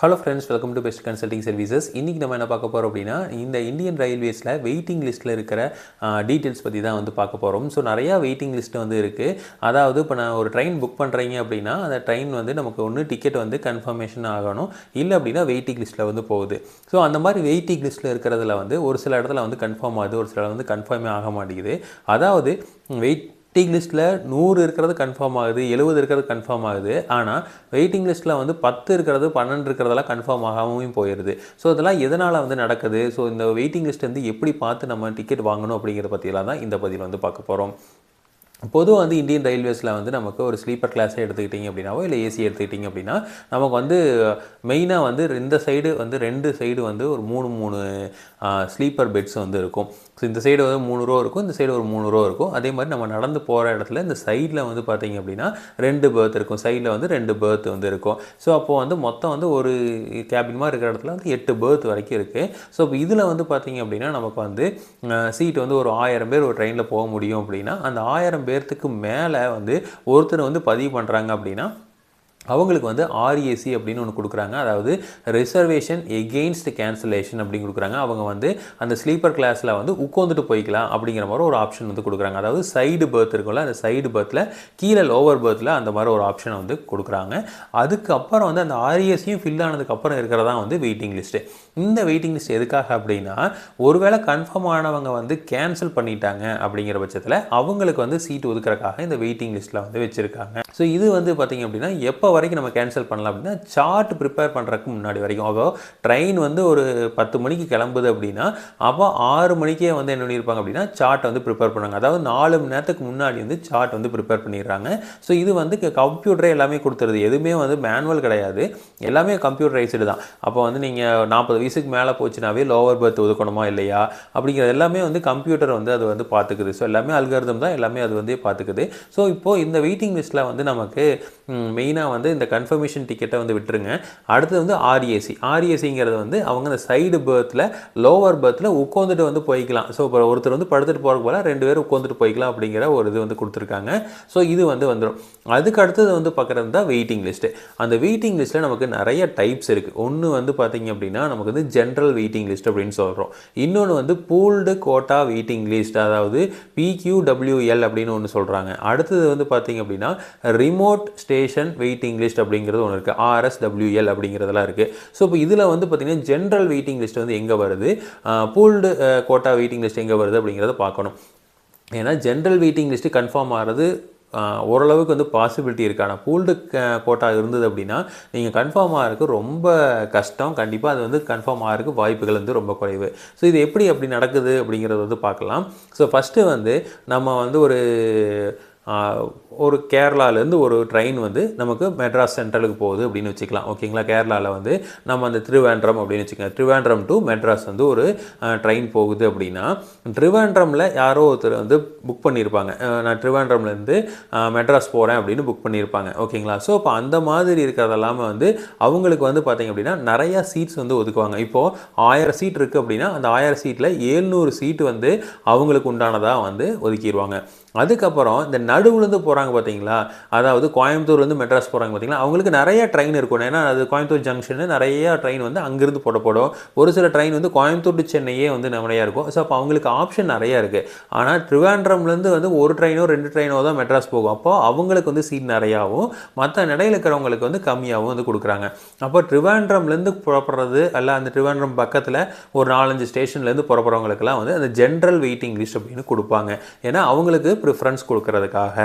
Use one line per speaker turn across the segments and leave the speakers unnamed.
Hello friends, welcome to best consulting services. இன்றைக்கி நம்ம என்ன பார்க்க போகிறோம் அப்படின்னா, இந்த இந்தியன் ரயில்வேஸில் வெயிட்டிங் லிஸ்ட்டில் இருக்கிற டீட்டெயில்ஸ் பற்றி தான் வந்து பார்க்க போகிறோம். ஸோ நிறையா வெயிட்டிங் லிஸ்ட் வந்து இருக்குது. அதாவது இப்போ நான் ஒரு ட்ரெயின் புக் பண்ணுறீங்க அப்படின்னா, அந்த ட்ரெயின் வந்து நமக்கு ஒன்று டிக்கெட் வந்து கன்ஃபர்மேஷன் ஆகணும், இல்லை அப்படின்னா வெயிட்டிங் லிஸ்ட்டில் வந்து போகுது. ஸோ அந்த மாதிரி வெயிட்டிங் லிஸ்ட்டில் இருக்கிறதுல வந்து ஒரு சில இடத்துல வந்து கன்ஃபார்ம் ஆகுது, ஒரு சில வந்து கன்ஃபார்மே ஆக மாட்டேங்குது. அதாவது வெயிட்டிங் லிஸ்ட்டில் 100 இருக்கிறது கன்ஃபார்ம் ஆகுது, 70 இருக்கிறது கன்ஃபார்ம் ஆகுது. ஆனால் வெயிட்டிங் லிஸ்ட்டில் வந்து 10 இருக்கிறது, 12 இருக்கிறதெல்லாம் கன்ஃபார்ம் ஆகாமல் போயிடுது. ஸோ இதெல்லாம் எதனால் வந்து நடக்குது? ஸோ இந்த வெயிட்டிங் லிஸ்ட் வந்து எப்படி பார்த்து நம்ம டிக்கெட் வாங்கணும் அப்படிங்கிற பற்றியெல்லாம் தான் இந்த பதிவில் வந்து பார்க்க போகிறோம். பொதுவாக வந்து இந்தியன் ரயில்வேஸில் வந்து நமக்கு ஒரு ஸ்லீப்பர் கிளாஸை எடுத்துக்கிட்டிங்க அப்படின்னாவோ, இல்லை ஏசி எடுத்துக்கிட்டிங்க அப்படின்னா, நமக்கு வந்து மெயினாக வந்து இந்த சைடு வந்து 2 சைடு வந்து ஒரு 3 ஸ்லீப்பர் பெட்ஸ் வந்து இருக்கும். ஸோ இந்த சைடு வந்து 3 ரோ இருக்கும், இந்த சைடு ஒரு 3 ரோ இருக்கும். அதே மாதிரி நம்ம நடந்து போகிற இடத்துல இந்த சைடில் வந்து பார்த்திங்க அப்படின்னா 2 பெர்த் இருக்கும், சைடில் வந்து 2 பெர்த் வந்து இருக்கும். ஸோ அப்போது வந்து மொத்தம் வந்து ஒரு கேபின் மாதிரி இருக்கிற இடத்துல வந்து 8 பெர்த் வரைக்கும் இருக்குது. ஸோ இப்போ இதில் வந்து பார்த்திங்க அப்படின்னா நமக்கு வந்து சீட் வந்து ஒரு 1000 பேர் ஒரு ட்ரெயினில் போக முடியும் அப்படின்னா, அந்த 1000 பேர்த்துக்கு மேலே வந்து ஒருத்தர் வந்து பதிவு பண்ணுறாங்க அப்படின்னா அவங்களுக்கு வந்து ஆர்ஏசி அப்படின்னு ஒன்று கொடுக்குறாங்க. அதாவது ரிசர்வேஷன் எகெயின்ஸ்ட் கேன்சலேஷன் அப்படின்னு கொடுக்குறாங்க. அவங்க வந்து அந்த ஸ்லீப்பர் கிளாஸில் வந்து உட்காந்துட்டு போய்க்கலாம் அப்படிங்கிற மாதிரி ஒரு ஆப்ஷன் வந்து கொடுக்குறாங்க. அதாவது சைடு பெர்த் இருக்கும்ல, அந்த சைடு பெர்த்தில் கீழே லோவர் பெர்த்தில் அந்த மாதிரி ஒரு ஆப்ஷனை வந்து கொடுக்குறாங்க. அதுக்கப்புறம் வந்து அந்த ஆர்ஏசியும் ஃபில் ஆனதுக்கப்புறம் இருக்கிறதா வந்து வெயிட்டிங் லிஸ்ட்டு. இந்த வெயிட்டிங் லிஸ்ட் எதுக்காக அப்படின்னா, ஒருவேளை கன்ஃபார்ம் ஆனவங்க வந்து கேன்சல் பண்ணிட்டாங்க அப்படிங்கிற பட்சத்தில் அவங்களுக்கு வந்து சீட் ஒதுக்குறதுக்காக இந்த வெயிட்டிங் லிஸ்ட்டில் வந்து வச்சுருக்காங்க. ஸோ இது வந்து பார்த்திங்க அப்படின்னா எப்போ வரைக்கும் நம்ம கேன்சல் பண்ணலாம் அப்படின்னா, சார்ட் ப்ரிப்பேர் பண்ணுறதுக்கு முன்னாடி வரைக்கும். அப்போ ட்ரெயின் வந்து ஒரு 10 மணிக்கு கிளம்புது அப்படின்னா, அப்போ 6 மணிக்கே வந்து என்ன பண்ணியிருப்பாங்க அப்படின்னா சார்ட்டை வந்து ப்ரிப்பேர் பண்ணாங்க. அதாவது 4 மணி நேரத்துக்கு முன்னாடி வந்து சார்ட் வந்து ப்ரிப்பேர் பண்ணிடுறாங்க. ஸோ இது வந்து கம்ப்யூட்டரே எல்லாமே கொடுத்துருது, எதுவுமே வந்து மேனுவல் கிடையாது, எல்லாமே கம்ப்யூட்டரைஸ்டு தான். அப்போ வந்து நீங்கள் 40 வயசுக்கு மேலே போச்சுனாவே லோவர் பெர்த் ஒதுக்கணுமா இல்லையா அப்படிங்கிறது எல்லாமே வந்து கம்ப்யூட்டர் வந்து அது வந்து பார்த்துக்குது. ஸோ எல்லாமே அல்காரிதம் தான், எல்லாமே அது வந்து பார்த்துக்குது. ஸோ இப்போது இந்த வெயிட்டிங் லிஸ்ட்டில் வந்து நமக்கு மெயினாக வந்து இந்த கன்ஃபர்மேஷன் டிக்கெட்டை வந்து விட்டுருங்க. அடுத்தது வந்து ஆர்ஏசிங்கிறது வந்து அவங்க அந்த சைடு பெர்த்தில் லோவர் பெர்த்தில் உட்காந்துட்டு வந்து போய்க்கலாம். ஸோ இப்போ ஒருத்தர் வந்து படுத்துட்டு போகிறக்கு போல 2 பேர் உட்காந்துட்டு போய்க்கலாம் அப்படிங்கிற ஒரு இது வந்து கொடுத்துருக்காங்க. ஸோ இது வந்து வந்துடும். அதுக்கு அடுத்தது வந்து பார்க்குறது தான் வெயிட்டிங் லிஸ்ட்டு. அந்த வெயிட்டிங் லிஸ்ட்டில் நமக்கு நிறைய டைப்ஸ் இருக்குது. ஒன்று வந்து பார்த்திங்க அப்படின்னா நமக்கு வந்து ஜென்ரல் வெயிட்டிங் லிஸ்ட் அப்படின்னு சொல்கிறோம். இன்னொன்று வந்து பூல்டு கோட்டா வெயிட்டிங் லிஸ்ட், அதாவது PQWL அப்படின்னு ஒன்று சொல்கிறாங்க. அடுத்தது வந்து பார்த்திங்க அப்படின்னா ரிமோட் ஸ்டேஷன் வெயிட்டிங் லிஸ்ட் அப்படிங்கிறது ஒன்று இருக்குது, RSWL அப்படிங்கிறதெல்லாம் இருக்குது. ஸோ இப்போ இதில் வந்து பார்த்திங்கன்னா ஜென்ரல் வெயிட்டிங் லிஸ்ட் வந்து எங்கே வருது, பூல்டு கோட்டா வெயிட்டிங் லிஸ்ட் எங்கே வருது அப்படிங்கிறத பார்க்கணும். ஏன்னா ஜென்ரல் வெயிட்டிங் லிஸ்ட்டு கன்ஃபார்ம் ஆகிறது ஓரளவுக்கு வந்து பாசிபிலிட்டி இருக்குது. ஆனால் பூல்டு கோட்டா இருந்தது அப்படின்னா நீங்கள் கன்ஃபார்ம் ஆகிறதுக்கு ரொம்ப கஷ்டம். கண்டிப்பாக அது வந்து கன்ஃபார்ம் ஆகிறதுக்கு வாய்ப்புகள் வந்து ரொம்ப குறைவு. ஸோ இது எப்படி அப்படி நடக்குது அப்படிங்கிறத வந்து பார்க்கலாம். ஸோ ஃபஸ்ட்டு வந்து நம்ம வந்து ஒரு கேரளாவிலேருந்து ஒரு ட்ரெயின் வந்து நமக்கு மெட்ராஸ் சென்ட்ரலுக்கு போகுது அப்படின்னு வச்சுக்கலாம். ஓகேங்களா, கேரளாவில் வந்து நம்ம அந்த திருவேண்ட்ரம் அப்படின்னு வச்சுக்கோங்க, திருவேண்ட்ரம் டு மெட்ராஸ் வந்து ஒரு ட்ரெயின் போகுது அப்படின்னா, திருவேண்ட்ரமில் யாரோ ஒருத்தர் வந்து புக் பண்ணியிருப்பாங்க, நான் திருவேண்ட்ரம்லேருந்து மெட்ராஸ் போகிறேன் அப்படின்னு புக் பண்ணியிருப்பாங்க. ஓகேங்களா, ஸோ இப்போ அந்த மாதிரி இருக்கிறதெல்லாமே வந்து அவங்களுக்கு வந்து பார்த்திங்க அப்படின்னா நிறையா சீட்ஸ் வந்து ஒதுக்குவாங்க. இப்போது 1000 சீட் இருக்குது அப்படின்னா அந்த 1000 சீட்டில் 700 சீட்டு வந்து அவங்களுக்கு உண்டானதாக வந்து ஒதுக்கிடுவாங்க. அதுக்கப்புறம் இந்த நடுவுலேருந்து போகிறாங்க பார்த்தீங்களா, அதாவது கோயம்புத்தூர்லேருந்து மெட்ராஸ் போகிறாங்க பார்த்தீங்களா, அவங்களுக்கு நிறைய ட்ரெயின் இருக்கும். ஏன்னா அது கோயம்புத்தூர் ஜங்ஷனு, நிறைய ட்ரெயின் வந்து அங்கேருந்து போடப்படும். ஒரு சில ட்ரெயின் வந்து கோயம்புத்தூர் டு சென்னையே வந்து நிறையா இருக்கும். ஸோ அப்போ அவங்களுக்கு ஆப்ஷன் நிறையா இருக்குது. ஆனால் திருவேண்ட்ரம்லேருந்து வந்து ஒரு ட்ரெயினோ 2 ட்ரெயினோ தான் மெட்ராஸ் போகும். அப்போ அவங்களுக்கு வந்து சீட் நிறையாவும் மற்ற இடையில இருக்கிறவங்களுக்கு வந்து கம்மியாகவும் வந்து கொடுக்குறாங்க. அப்போ திருவேண்ட்ரம்லேருந்து புறப்படுறது அல்ல, அந்த திருவேண்ட்ரம் பக்கத்தில் ஒரு 4-5 ஸ்டேஷன்லேருந்து புறப்படுறவங்களுக்குலாம் வந்து அந்த ஜென்ரல் வெயிட்டிங் லிஸ்ட் அப்படின்னு கொடுப்பாங்க. ஏன்னா அவங்களுக்கு ப்ரிஃபரன்ஸ் கொடுக்கறதுக்காக.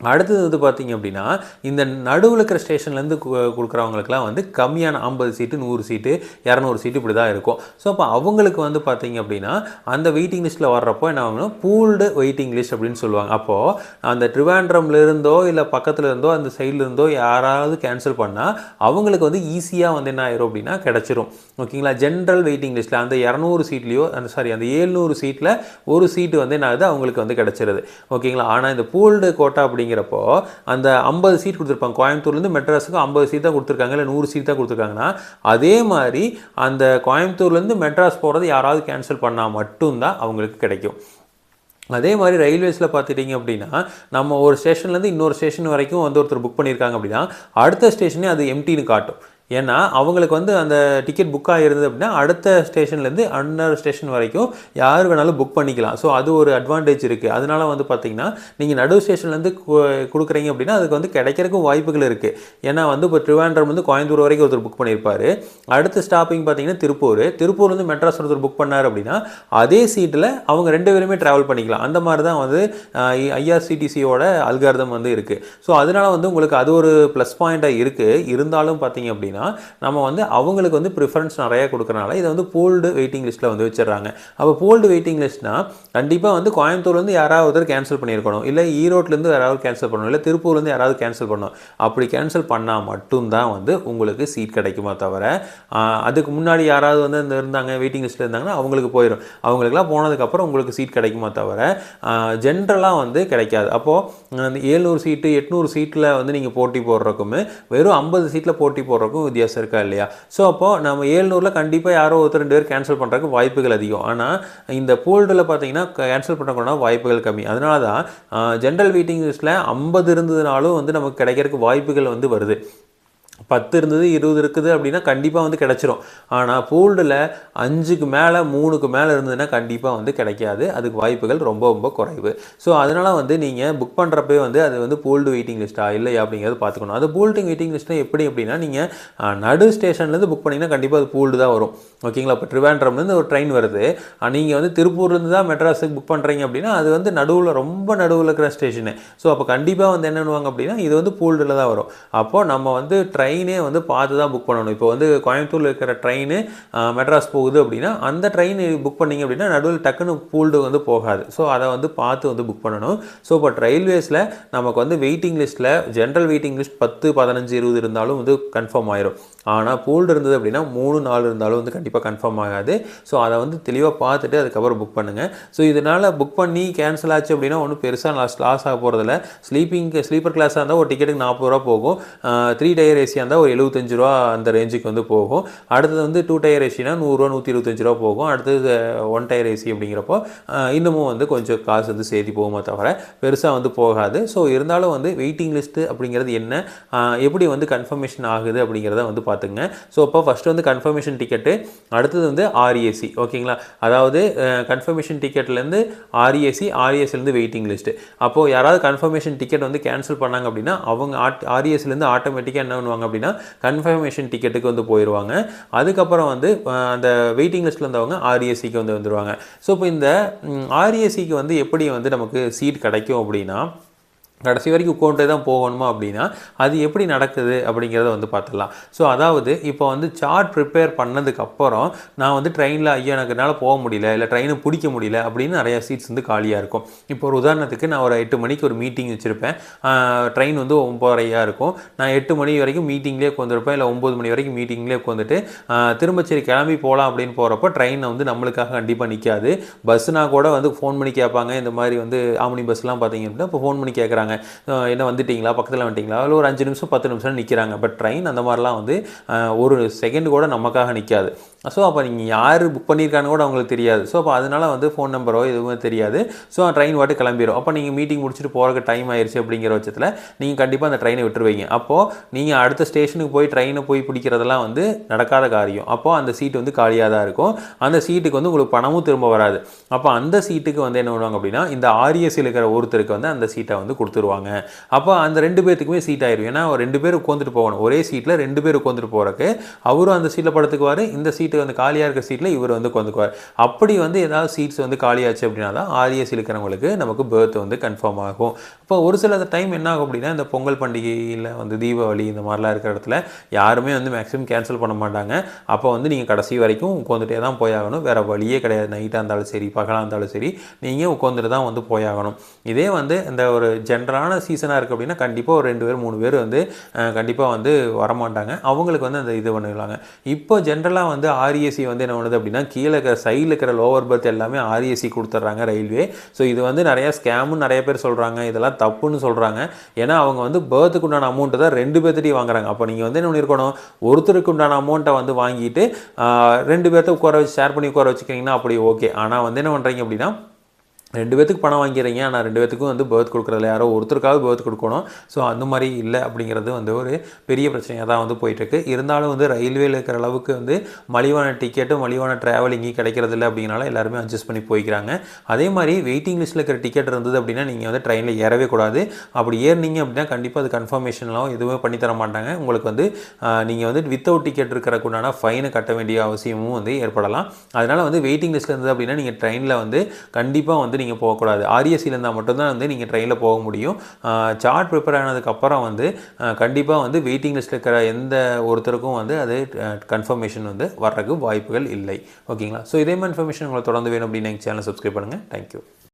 அடுத்தது வந்து பார்த்திங்க அப்படின்னா இந்த நடுவில் இருக்கிற ஸ்டேஷன்லேருந்து கொடுக்குறவங்களுக்குலாம் வந்து கம்மியான 50 சீட்டு, 100 சீட்டு, 200 சீட்டு இப்படி தான் இருக்கும். ஸோ அப்போ அவங்களுக்கு வந்து பார்த்திங்க அப்படின்னா அந்த வெயிட்டிங் லிஸ்ட்டில் வர்றப்போ என்ன ஆகணும், பூல்டு வெயிட்டிங் லிஸ்ட் அப்படின்னு சொல்லுவாங்க. அப்போது அந்த ட்ரிவாண்ட்ரம்லேருந்தோ இல்லை பக்கத்தில் இருந்தோ அந்த சைடில் இருந்தோ யாராவது கேன்சல் பண்ணால் அவங்களுக்கு வந்து ஈஸியாக வந்து என்ன ஆயிரும் அப்படின்னா கிடச்சிரும். ஓகேங்களா, ஜென்ரல் வெயிட்டிங் லிஸ்ட்டில் அந்த 200 சீட்லேயோ அந்த 700 சீட்டில் ஒரு சீட்டு வந்து என்ன ஆகுது அவங்களுக்கு வந்து கிடச்சிருது. ஓகேங்களா, ஆனால் இந்த பூல்டு கோட்டா அப்படிங்கிறப்போ அந்த 50 சீட் கொடுத்துருப்பாங்க, கோயம்புத்தூர்லேருந்து மெட்ராஸுக்கு 50 சீட் தான் கொடுத்துருக்காங்க, இல்லை 100 சீட் தான் கொடுத்துருக்காங்கன்னா அதே மாதிரி அந்த கோயம்புத்தூர்லேருந்து மெட்ராஸ் போகிறது யாராவது கேன்சல் பண்ணால் மட்டும்தான் அவங்களுக்கு கிடைக்கும். அதே மாதிரி ரயில்வேஸில் பார்த்துட்டிங்க அப்படின்னா நம்ம ஒரு ஸ்டேஷன்லேருந்து இன்னொரு ஸ்டேஷன் வரைக்கும் வந்து ஒருத்தர் புக் பண்ணியிருக்காங்க அப்படின்னா அடுத்த ஸ்டேஷனே அது எம்டின்னு காட்டும். ஏன்னா அவங்களுக்கு வந்து அந்த டிக்கெட் புக் ஆகிருந்தது அப்படின்னா அடுத்த ஸ்டேஷன்லேருந்து அன்னர் ஸ்டேஷன் வரைக்கும் யார் வேணாலும் புக் பண்ணிக்கலாம். ஸோ அது ஒரு அட்வான்டேஜ் இருக்குது. அதனால வந்து பார்த்தீங்கன்னா நீங்கள் நடு ஸ்டேஷன்லேருந்து கொடுக்குறீங்க அப்படின்னா அதுக்கு வந்து கிடைக்கிறதுக்கும் வாய்ப்புகள் இருக்குது. ஏன்னா வந்து இப்போ ட்ரிவாண்ட்ரம் வந்து கோயம்புத்தூர் வரைக்கும் ஒருத்தர் புக் பண்ணியிருப்பார். அடுத்த ஸ்டாப்பிங் பார்த்தீங்கன்னா திருப்பூர்லேருந்து மெட்ராஸ் ஒருத்தர் புக் பண்ணார் அப்படின்னா அதே சீட்டில் அவங்க 2 பேருமே ட்ராவல் பண்ணிக்கலாம். அந்த மாதிரி தான் வந்து ஐஆர்சிடிசியோட அல்காரிதம் வந்து இருக்குது. ஸோ அதனால வந்து உங்களுக்கு அது ஒரு ப்ளஸ் பாயிண்ட்டாக இருக்குது. இருந்தாலும் பார்த்தீங்க அப்படின்னா நம்ம வந்து அவங்களுக்கு வந்து ப்ரிஃபரன்ஸ் நிறைய கொடுக்கறனால இதை வந்து பூல்டு வெயிட்டிங் லிஸ்ட்டில் வந்து வச்சிடறாங்க. அப்போ பூல்டு வெயிட்டிங் லிஸ்ட்னா கண்டிப்பாக வந்து கோயம்புத்தூர்லேருந்து யாராவது ஒருத்தர் கேன்சல் பண்ணியிருக்கணும், இல்லை ஈரோட்லேருந்து யாராவது கேன்சல் பண்ணணும், இல்லை திருப்பூர்லேருந்து யாராவது கேன்சல் பண்ணணும். அப்படி கேன்சல் பண்ணால் மட்டும்தான் வந்து உங்களுக்கு சீட் கிடைக்குமா தவிர அதுக்கு முன்னாடி யாராவது வந்து இந்த இருந்தாங்க வெயிட்டிங் லிஸ்ட்டில் இருந்தாங்கன்னா அவங்களுக்கு போயிடும். அவங்களுக்குலாம் போனதுக்கப்புறம் உங்களுக்கு சீட் கிடைக்குமா தவிர ஜென்ரலாக வந்து கிடைக்காது. அப்போது 700 சீட்டு 800 சீட்டில் வந்து நீங்கள் போட்டி போடுறதுக்குமே வெறும் 50 சீட்டில் போட்டி போடுறதுக்கும் வித்தியாசம் இருக்கா இல்லையா? ஸோ அப்போது நம்ம 700ல் கண்டிப்பாக யாரோ ஒருத்தர் 2 பேர் கேன்சல் பண்ணுறதுக்கு வாய்ப்புகள் அதிகம். ஆனால் இந்த பூல்டில் பார்த்தீங்கன்னா கேன்சல் பண்ணுறதுக்குனா வாய்ப்புகள் கம்மி. அதனால தான் ஜென்ரல் வெயிட்டிங் லிஸ்ட்டில் 50 இருந்ததுனாலும் வந்து நமக்கு கிடைக்கிறதுக்கு வாய்ப்புகள் வந்து வருது. 10 இருந்தது 20 இருக்குது அப்படின்னா கண்டிப்பாக வந்து கிடச்சிரும். ஆனால் பூல்டில் 5க்கு மேலே 3க்கு மேலே இருந்ததுன்னா கண்டிப்பாக வந்து கிடைக்காது. அதுக்கு வாய்ப்புகள் ரொம்ப ரொம்ப குறைவு. ஸோ அதனால் வந்து நீங்கள் புக் பண்ணுறப்பே வந்து அது வந்து பூல்டு வெயிட்டிங் லிஸ்ட்டா இல்லையா அப்படிங்கிறது பார்த்துக்கணும். அது பூல்டு வெயிட்டிங் லிஸ்ட்டு எப்படி அப்படின்னா நீங்கள் நடு ஸ்டேஷன்லேருந்து புக் பண்ணிங்கன்னா கண்டிப்பாக அது பூல்டு தான் வரும். ஓகேங்களா? இப்போ ட்ரிவாண்ட்ரம்லேருந்து ஒரு ட்ரெயின் வருது, நீங்கள் வந்து திருப்பூர்லேருந்து தான் மெட்ராஸுக்கு புக் பண்ணுறீங்க அப்படின்னா அது வந்து நடுவில் ரொம்ப நடுவில் இருக்கிற ஸ்டேஷனு. ஸோ அப்போ கண்டிப்பாக வந்து என்ன பண்ணுவாங்க அப்படின்னா இது வந்து பூல்டில் தான் வரும். அப்போது நம்ம வந்து ட்ரெயினே வந்து பார்த்து தான் புக் பண்ணணும். இப்போ வந்து கோயம்புத்தூரில் இருக்கிற ட்ரெயின் மெட்ராஸ் போகுது அப்படின்னா அந்த ட்ரெயின் புக் பண்ணிங்க அப்படின்னா நடுவில் டக்குன்னு பூல்டு வந்து போகாது. ஸோ அதை வந்து பார்த்து வந்து புக் பண்ணணும். ஸோ இப்போ ரயில்வேஸில் நமக்கு வந்து வெயிட்டிங் லிஸ்ட்டில் ஜென்ரல் வெயிட்டிங் லிஸ்ட் 10, 15, 20 இருந்தாலும் வந்து கன்ஃபார்ம் ஆயிரும். ஆனால் பூல்டு இருந்தது அப்படின்னா 3, 4 இருந்தாலும் வந்து கண்டிப்பாக கன்ஃபார்ம் ஆகாது. ஸோ அதை வந்து தெளிவாக பார்த்துட்டு அதுக்கப்புறம் புக் பண்ணுங்கள். ஸோ இதனால் புக் பண்ணி கேன்சல் ஆச்சு அப்படின்னா ஒன்றும் பெருசாக லாஸ் ஆக போகிறதில்ல. ஸ்லீப்பர் கிளாஸாக இருந்தால் ஒரு டிக்கெட்டுக்கு 40 ரூபா போகும். 3 டயர் ஏசியாக இருந்தால் ஒரு 75 ரூபா அந்த ரேஞ்சுக்கு வந்து போகும். அடுத்தது வந்து 2 டயர் ஏசினா 100 ரூபா 125 ரூபா போகும். அடுத்தது 1 டயர் ஏசி அப்படிங்கிறப்போ இன்னமும் வந்து கொஞ்சம் காசு வந்து சேர்த்து போகுமா தவிர பெருசாக வந்து போகாது. ஸோ இருந்தாலும் வந்து வெயிட்டிங் லிஸ்ட்டு அப்படிங்கிறது என்ன, எப்படி வந்து கன்ஃபர்மேஷன் ஆகுது அப்படிங்கிறத வந்து பார்த்துங்க. ஸோ அப்போ ஃபஸ்ட்டு வந்து கன்ஃபர்மேஷன் டிக்கெட்டு, அடுத்தது வந்து ஆர்ஏசி. ஓகேங்களா? அதாவது கன்ஃபர்மேஷன் டிக்கெட்லேருந்து ஆர்ஏசிலேருந்து வெயிட்டிங் லிஸ்ட்டு. அப்போது யாராவது கன்ஃபர்மேஷன் டிக்கெட் வந்து கேன்சல் பண்ணாங்க அப்படின்னா அவங்க ஆர்ஏசிலேருந்து ஆட்டோமேட்டிக்காக என்ன பண்ணுவாங்க அப்படின்னா கன்ஃபர்மேஷன் டிக்கெட்டுக்கு வந்து போயிடுவாங்க. அதுக்கப்புறம் வந்து அந்த வெயிட்டிங் லிஸ்ட்டில் இருந்தவங்க ஆர்ஏசிக்கு வந்து வந்துடுவாங்க. ஸோ இப்போ இந்த ஆர்ஏசிக்கு வந்து எப்படி வந்து நமக்கு சீட் கிடைக்கும் அப்படின்னா கடைசி வரைக்கும் உட்காந்துட்டே தான் போகணுமா அப்படின்னா அது எப்படி நடக்குது அப்படிங்கிறத வந்து பார்த்துடலாம். ஸோ அதாவது இப்போ வந்து சார்ட் ப்ரிப்பேர் பண்ணதுக்கப்புறம் நான் வந்து ட்ரெயினில் எனக்கு என்னால் போக முடியல, இல்லை ட்ரெயினை பிடிக்க முடியல அப்படின்னு நிறையா சீட்ஸ் வந்து காலியாக இருக்கும். இப்போ ஒரு உதாரணத்துக்கு நான் ஒரு 8 மணிக்கு ஒரு மீட்டிங் வச்சுருப்பேன். ட்ரெயின் வந்து 9:30 இருக்கும். நான் 8 மணி வரைக்கும் மீட்டிங்லேயே உட்காந்துருப்பேன், இல்லை 9 மணி வரைக்கும் மீட்டிங்லேயே உட்காந்துட்டு திரும்ப சரி கிளம்பி போகலாம் அப்படின்னு போகிறப்போ ட்ரெயின் வந்து நம்மளுக்காக கண்டிப்பாக நிற்காது. பஸ்ஸுனா கூட வந்து ஃபோன் பண்ணி கேட்பாங்க. இந்த மாதிரி வந்து ஆம்னி பஸ்லாம் பார்த்தீங்க அப்படின்னா இப்போ ஃபோன் பண்ணி கேட்குறாங்க, என்ன வந்துட்டிங்களா, பக்கத்தில் வந்துட்டிங்களா, அதில் ஒரு 5 நிமிஷம் 10 நிமிஷம் நிற்கிறாங்க. பட் ட்ரெயின் அந்த மாதிரிலாம் வந்து ஒரு செகண்ட் கூட நமக்காக நிற்காது. ஸோ அப்போ நீங்கள் யார் புக் பண்ணியிருக்கான்னு கூட அவங்களுக்கு தெரியாது. ஸோ அப்போ அதனால் வந்து ஃபோன் நம்பரோ எதுவுமே தெரியாது. ஸோ ட்ரெயின் வாட்டு கிளம்பிடும். அப்போ நீங்கள் மீட்டிங் முடிச்சுட்டு போகிறக்கு டைம் ஆயிடுச்சு அப்படிங்கிற பட்சத்தில் நீங்கள் கண்டிப்பாக அந்த ட்ரெயினை விட்டுருவீங்க. அப்போது நீங்கள் அடுத்த ஸ்டேஷனுக்கு போய் ட்ரெயினை போய் பிடிக்கிறதெல்லாம் வந்து நடக்காத காரியம். அப்போது அந்த சீட்டு வந்து காலியாக தான் இருக்கும். அந்த சீட்டுக்கு வந்து உங்களுக்கு பணமும் திரும்ப வராது. அப்போ அந்த சீட்டுக்கு வந்து என்ன பண்ணுவாங்க அப்படின்னா இந்த ஆர்ஏசியில் இருக்கிற ஒருத்தருக்கு வந்து அந்த சீட்டை வந்து கொடுத்துருவாங்க. அப்போ அந்த 2 பேர்த்துக்குமே சீட் ஆயிடும். ஏன்னா 2 பேர் உட்காந்துட்டு போகணும். ஒரே சீட்டில் 2 பேர் உட்காந்துட்டு போகிறக்கு அவரும் அந்த சீட்டில் படுத்துக்குவார், இந்த சீட்டு வந்து காலியாக இருக்கிற சீட்டில் இவர் வந்து உட்காந்துக்குவார். அப்படி வந்து ஏதாவது சீட்ஸ் வந்து காலியாச்சு அப்படின்னா தான் ஆர்ஏசியில் இருக்கிறவங்களுக்கு நமக்கு பெர்த் வந்து கன்ஃபார்ம் ஆகும். இப்போ ஒரு சில டைம் என்ன ஆகும் அப்படின்னா இந்த பொங்கல் பண்டிகையில் வந்து தீபாவளி இந்த மாதிரிலாம் இருக்கிற இடத்துல யாருமே வந்து மேக்ஸிமம் கேன்சல் பண்ண மாட்டாங்க. அப்போ வந்து நீங்கள் கடைசி வரைக்கும் உட்காந்துட்டே தான் போயாகணும். வேறு வழியே கிடையாது. நைட்டாக இருந்தாலும் சரி பகலாக இருந்தாலும் சரி நீங்கள் உட்காந்துட்டு தான் வந்து போயாகணும். இதே வந்து இந்த ஒரு ஜென்ரலான சீசனாக இருக்குது அப்படின்னா கண்டிப்பாக ஒரு 2 பேர் 3 பேர் வந்து கண்டிப்பாக வந்து வரமாட்டாங்க. அவங்களுக்கு வந்து அந்த இது பண்ணிடுவாங்க. இப்போ ஜென்ரலாக வந்து ஆர்ஏசி வந்து என்ன பண்ணுது அப்படின்னா கீழே இருக்கிற சைடில் இருக்கிற லோவர் பர்த் எல்லாமே ஆர்ஏசி கொடுத்துட்றாங்க ரயில்வே. ஸோ இது வந்து நிறையா ஸ்கேமுன்னு நிறைய பேர் சொல்கிறாங்க. இதெல்லாம் தப்புன்னு சொல்கிறாங்க. ஏன்னா அவங்க வந்து பேர்த்துக்கு உண்டான அமௌண்ட்டை தான் 2 பேர்த்திட்டையும் வாங்குறாங்க. அப்போ நீங்கள் வந்து என்ன பண்ணியிருக்கணும், ஒருத்தருக்கு உண்டான அமௌண்ட்டை வந்து வாங்கிட்டு 2 பேர்த்த உட்கார வச்சு ஷேர் பண்ணி உட்கார வச்சுக்கிங்கன்னா அப்படி ஓகே. ஆனால் வந்து என்ன பண்ணுறீங்க அப்படின்னா 2 பேத்துக்கு பணம் வாங்கிறீங்க. ஆனால் 2 பேத்துக்கும் வந்து பெர்த் கொடுக்குறதில்ல. யாரோ ஒருத்தருக்காவது பெர்த் கொடுக்கணும். ஸோ அந்த மாதிரி இல்லை அப்படிங்கிறது வந்து ஒரு பெரிய பிரச்சனையாக தான் வந்து போயிட்டுருக்கு. இருந்தாலும் வந்து ரயில்வேல இருக்கிற அளவுக்கு வந்து மலிவான டிக்கெட்டு, மலிவான ட்ராவலிங்கு கிடைக்கிறதில்ல அப்படிங்கிறனால எல்லாருமே அட்ஜஸ்ட் பண்ணி போய்க்கிறாங்க. அதே மாதிரி வெயிட்டிங் லிஸ்ட்டில் இருக்கிற டிக்கெட் இருந்தது அப்படின்னா நீங்கள் வந்து ட்ரெயினில் ஏறவே கூடாது. அப்படி ஏறினீங்க அப்படின்னா கண்டிப்பாக அது கன்ஃபர்மேஷன்லாம் எதுவுமே பண்ணி தர மாட்டாங்க. உங்களுக்கு வந்து நீங்கள் வந்து வித்தவுட் டிக்கெட் இருக்கிறக்குண்டான ஃபைனை கட்ட வேண்டிய அவசியமும் வந்து ஏற்படலாம். அதனால் வந்து வெயிட்டிங் லிஸ்ட்டில் இருந்தது அப்படின்னா நீங்கள் ட்ரெயினில் வந்து கண்டிப்பாக வந்து நீங்கள் போகக்கூடாது. ஆர்எஸ்சியில் இருந்தால் மட்டும்தான் வந்து நீங்கள் ட்ரெயினில் போக முடியும். சார்ட் ப்ரிப்பேர் ஆனதுக்கப்புறம் வந்து கண்டிப்பாக வந்து வெயிட்டிங் லிஸ்ட்டில் இருக்கிற எந்த ஒருத்தருக்கும் வந்து அது கன்ஃபர்மேஷன் வந்து வர்றதுக்கு வாய்ப்புகள் இல்லை. ஓகேங்களா? ஸோ இதே மாதிரி இன்ஃபர்மேஷன் உங்களுக்கு தொடர்ந்து வேணும் அப்படின்னு எங்கள் சேனலை சப்ஸ்கிரைப் பண்ணுங்கள். தேங்க்யூ.